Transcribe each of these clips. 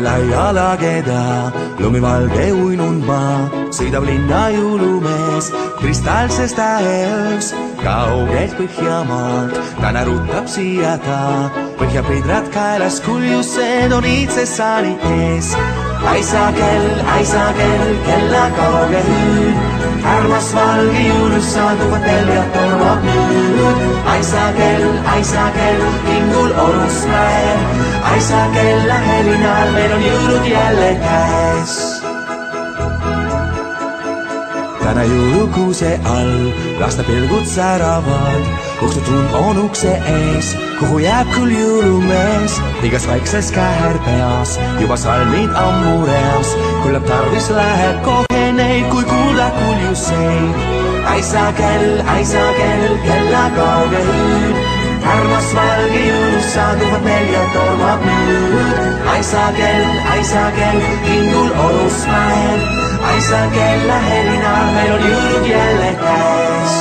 laia lageda, lumivalge uinunud maa, sõidab linna jõulumees kristallsest tähes. Kaugelt Põhjamaalt ta närutab siia ta, põhjapidrad kaelas kuljused on iitsessani ees. Aisa kell, kella kauge hüüd, armas valge jõulus saaduvad teljad tormab nüüd. Aisa kell, kingul orus näeb, aisa kella helinal meil on jõulud jälle käes. Täna jõulukuuse all laste pilgud säravad, õhtutund on ukse ees, kuhu jääb küll jõulumees. Igas väikses käherpeas juba salmid ammu reas, küllap tarvis läheb kohe neid, kui kuulda kuljuseid. Aisa kell, kella kauge hüüd, armas valge jõulus saaduvad neljad tormab nüüd. Aisa kell, kingul orus näeb, aisa kella helinal meil on jõulud jälle käes.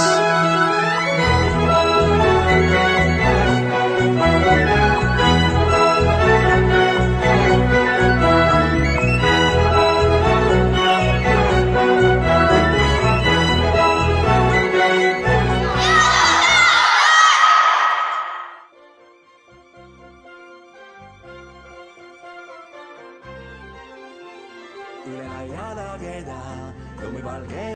Üle laia lageda, lumivalge